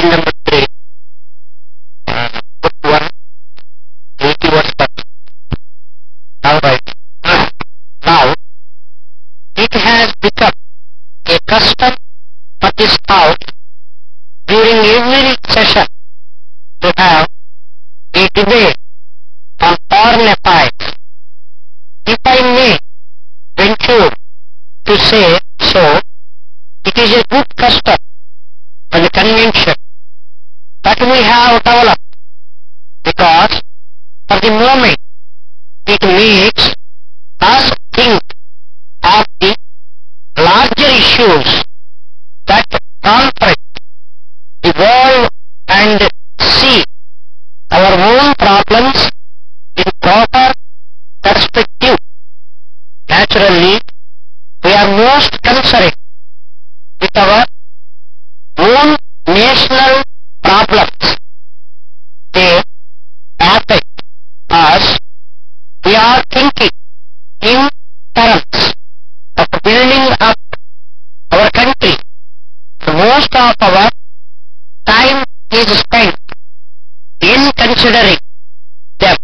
page number 3, book 1, 80 words per page. All right. Now, it has become a custom for this house during every session to have a debate on foreign affairs. If I may venture to say so, it is a good custom and a convention that we have developed, because for the moment it makes us think of the larger issues that confront the world and see our own problems in proper perspective. Naturally, we are most concerned with our own national problems. They affect us. We are thinking in terms of building up our country. Most of our time is spent in considering them.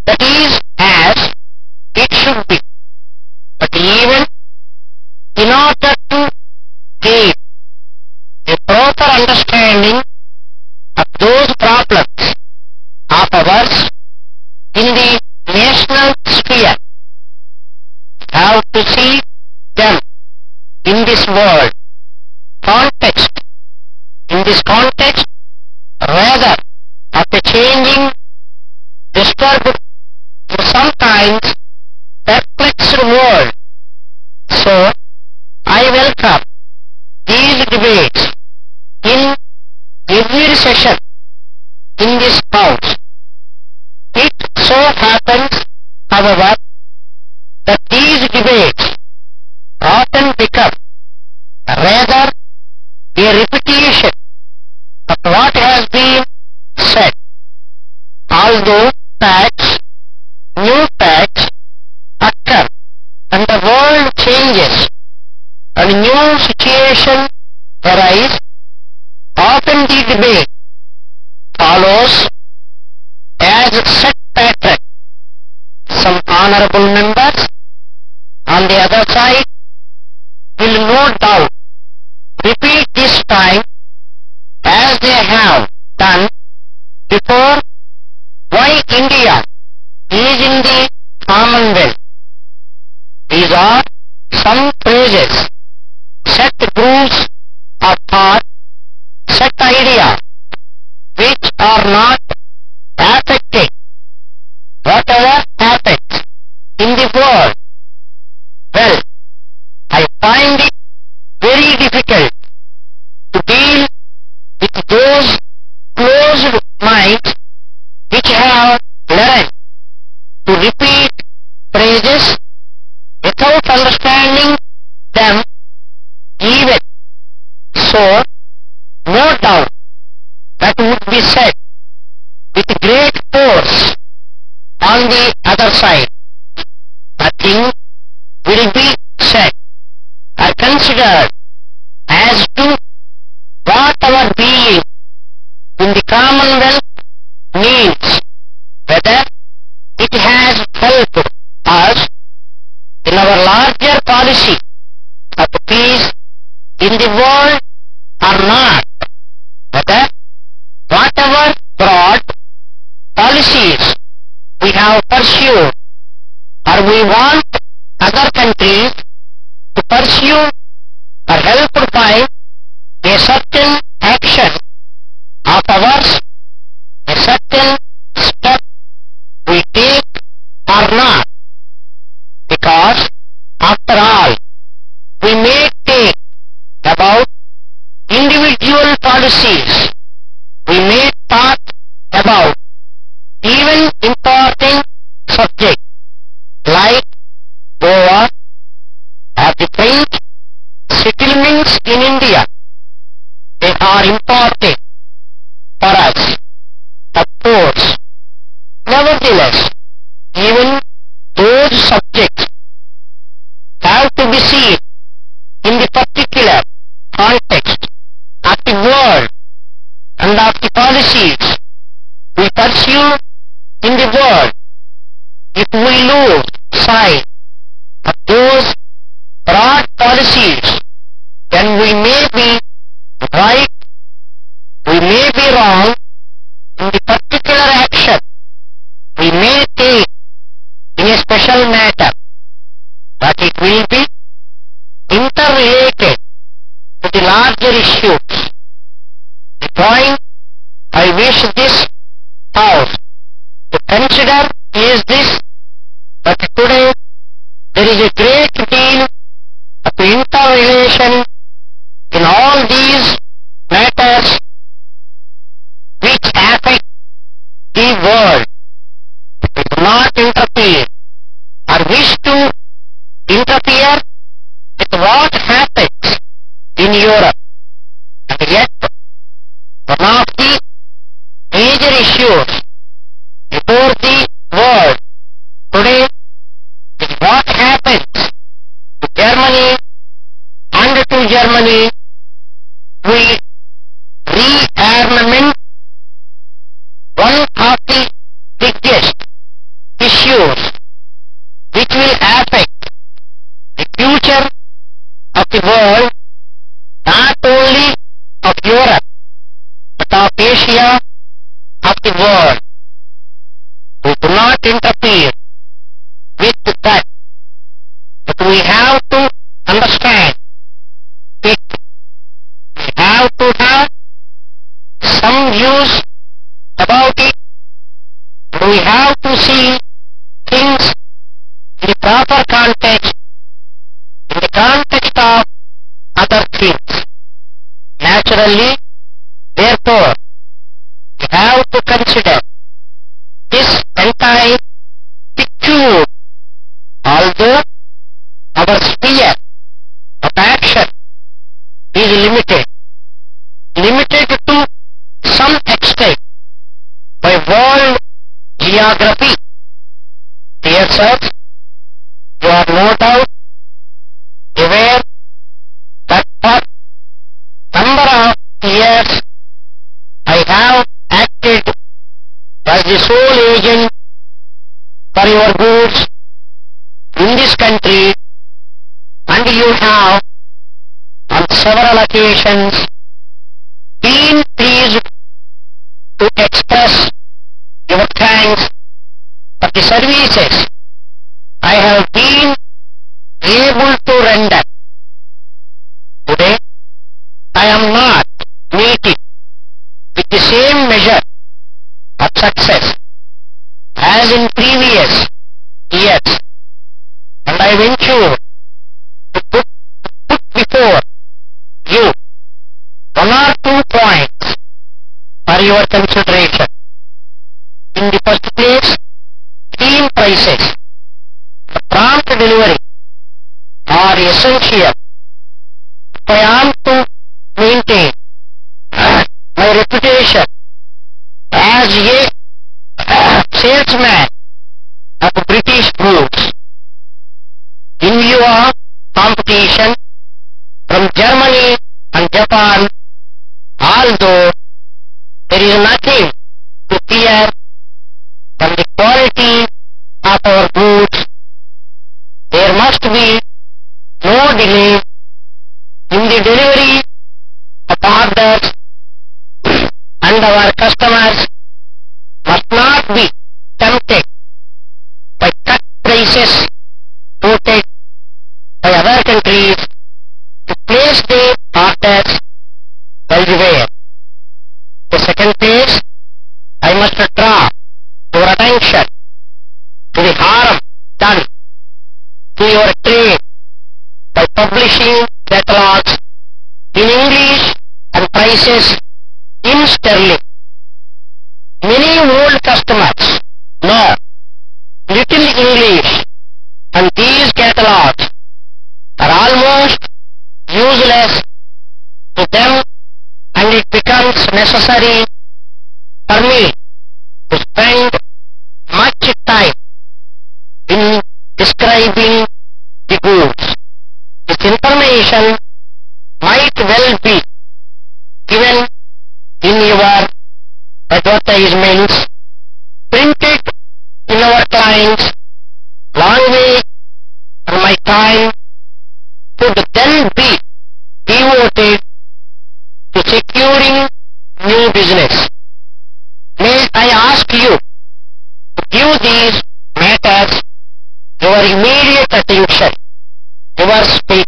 That is as it should be. But even in order to gain a proper understanding of those problems of ours in the national sphere, how to see them in this world context, in this context rather of the changing, disturbed, sometimes perplexed world. So, I welcome these debates in every session in this house. It so happens, however, that these debates often become rather a repetition of what has been said. Although facts, new facts occur and the world changes and new situations arise, often the debate follows as set pattern. Some honorable members on the other side will no doubt repeat this time as they have done before why India is in the Commonwealth. These are some phrases, set grooves of thought, set ideas, which are not affecting whatever happens in the world. Well, I find it very difficult to deal with those closed minds which have learned to repeat phrases without understanding them even. So, no doubt that would be said with great force on the other side. Nothing will be said or considered as to what our being in the Commonwealth means, whether it has helped us in our larger policy of peace in the world or not, whether whatever broad policies we have pursued or we want other countries to pursue or helped by a certain action of ours, a certain step we take or not. Because, after all, we may take about individual policies, we may talk about even important subjects like Goa or the French settlements in India. They are important for us, of course. Nevertheless, even those subjects have to be seen in the particular context of the world and of the policies we pursue in the world, if we lose sight of those broad policies, then we may be right, we may be wrong in the particular action we may take in a special matter, but it will be interrelated to the larger issues. The point I wish this House to consider is this, that today there is a great deal of interrelation in all these matters which affect the world. We do not interfere or wish to interfere with what happens in Europe. And yet, one of the major issues before the world today is what happens to Germany, and to Germany we rearmament. One of the biggest issues which will affect the future of the world, not only of Europe, but of Asia, of the world. We do not interfere with that, but we have to understand it. We have to have some views about it. We have to see things in the proper context, in the context of other things. Naturally, therefore, we have to consider this entire picture, although our sphere of action is limited to some extent by world geography. Dear sirs, you are no doubt aware that for number of years I have acted as the sole agent for your goods in this country, and you have on several occasions been pleased to express your thanks for the services I have been able to render. Today, I am not meeting with the same measure of success as in previous years, and I venture to put before you one or two points for your consideration. In the first place, steam prices, the prompt delivery are essential if I am to maintain my reputation as a salesman of British goods in view of competition from Germany and Japan. Although there is nothing to fear from the quality of our goods, there must be no delay in the delivery of orders, and our customers must not be tempted by cut prices quoted by other countries to place their orders elsewhere. The second place, I must draw your attention to the harm done to your trade by publishing catalogs in English and prices in sterling. Many old customers know little English, and these catalogs are almost useless to them, and it becomes necessary for me to spend much time in describing the goods. This information might well be given in your advertisements printed in our clients' language and my time could then be devoted to securing new business. May I ask you to give these matters your immediate attention. Your speaker.